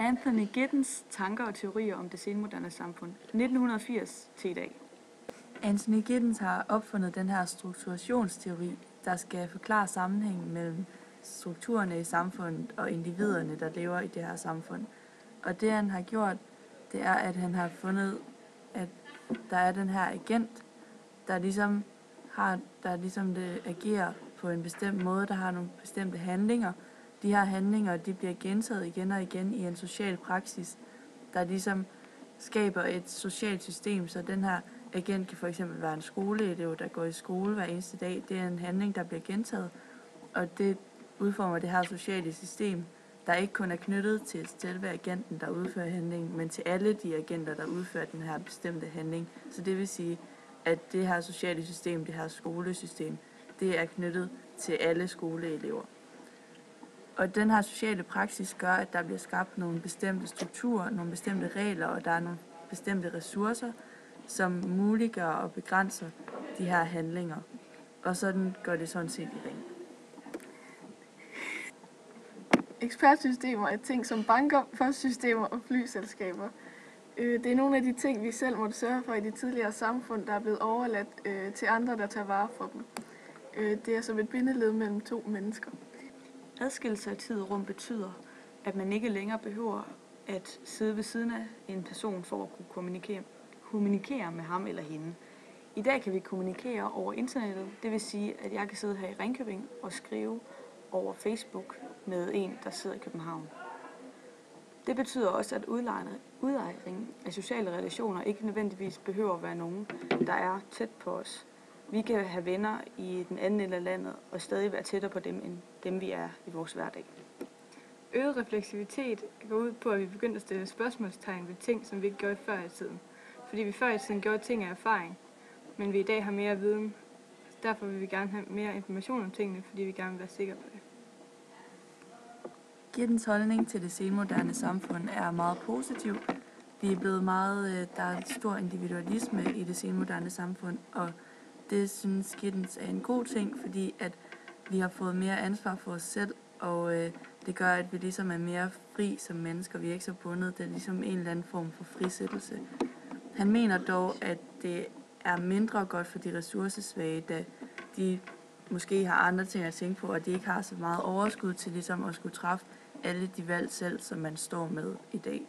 Anthony Giddens tanker og teorier om det senmoderne samfund, 1980 til i dag. Anthony Giddens har opfundet den her strukturationsteori, der skal forklare sammenhængen mellem strukturerne i samfundet og individerne, der lever i det her samfund. Og det han har gjort, det er, at han har fundet, at der er den her agent, der ligesom det agerer på en bestemt måde, der har nogle bestemte handlinger. De her handlinger, de bliver gentaget igen og igen i en social praksis, der ligesom skaber et socialt system, så den her agent kan for eksempel være en skoleelev, der går i skole hver eneste dag. Det er en handling, der bliver gentaget, og det udformer det her sociale system, der ikke kun er knyttet til selve agenten, der udfører handlingen, men til alle de agenter, der udfører den her bestemte handling. Så det vil sige, at det her sociale system, det her skolesystem, det er knyttet til alle skoleelever. Og den her sociale praksis gør, at der bliver skabt nogle bestemte strukturer, nogle bestemte regler, og der er nogle bestemte ressourcer, som muliggør og begrænser de her handlinger. Og sådan går det sådan set i ring. Ekspertsystemer er ting som banker, postsystemer og flyselskaber. Det er nogle af de ting, vi selv måtte sørge for i de tidligere samfund, der er blevet overladt til andre, der tager vare for dem. Det er som et bindeled mellem to mennesker. Adskillelse af tid og rum betyder, at man ikke længere behøver at sidde ved siden af en person for at kunne kommunikere med ham eller hende. I dag kan vi kommunikere over internettet, det vil sige, at jeg kan sidde her i Ringkøbing og skrive over Facebook med en, der sidder i København. Det betyder også, at udlejring af sociale relationer ikke nødvendigvis behøver at være nogen, der er tæt på os. Vi kan have venner i den anden ende af landet og stadig være tættere på dem, end dem vi er i vores hverdag. Øget refleksivitet går ud på, at vi begynder at stille spørgsmålstegn ved ting, som vi ikke gjorde før i tiden. Fordi vi før i tiden gjorde ting af erfaring, men vi i dag har mere viden. Derfor vil vi gerne have mere information om tingene, fordi vi gerne vil være sikre på det. Giddens holdning til det senmoderne samfund er meget positiv. Vi er blevet der er stor individualisme i det senmoderne samfund, og det synes Giddens er en god ting, fordi at vi har fået mere ansvar for os selv, og det gør, at vi ligesom er mere fri som mennesker. Vi er ikke så bundet. Det er ligesom en eller anden form for frisættelse. Han mener dog, at det er mindre godt for de ressourcesvage, da de måske har andre ting at tænke på, og de ikke har så meget overskud til ligesom at skulle træffe alle de valg selv, som man står med i dag.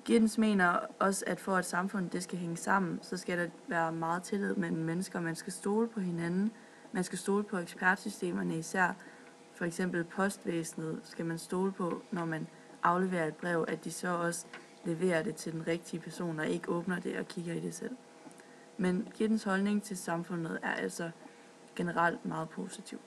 Giddens mener også, at for at samfundet det skal hænge sammen, så skal der være meget tillid mellem mennesker. Man skal stole på hinanden. Man skal stole på ekspertsystemerne især. For eksempel postvæsenet skal man stole på, når man afleverer et brev, at de så også leverer det til den rigtige person og ikke åbner det og kigger i det selv. Men Giddens holdning til samfundet er altså generelt meget positiv.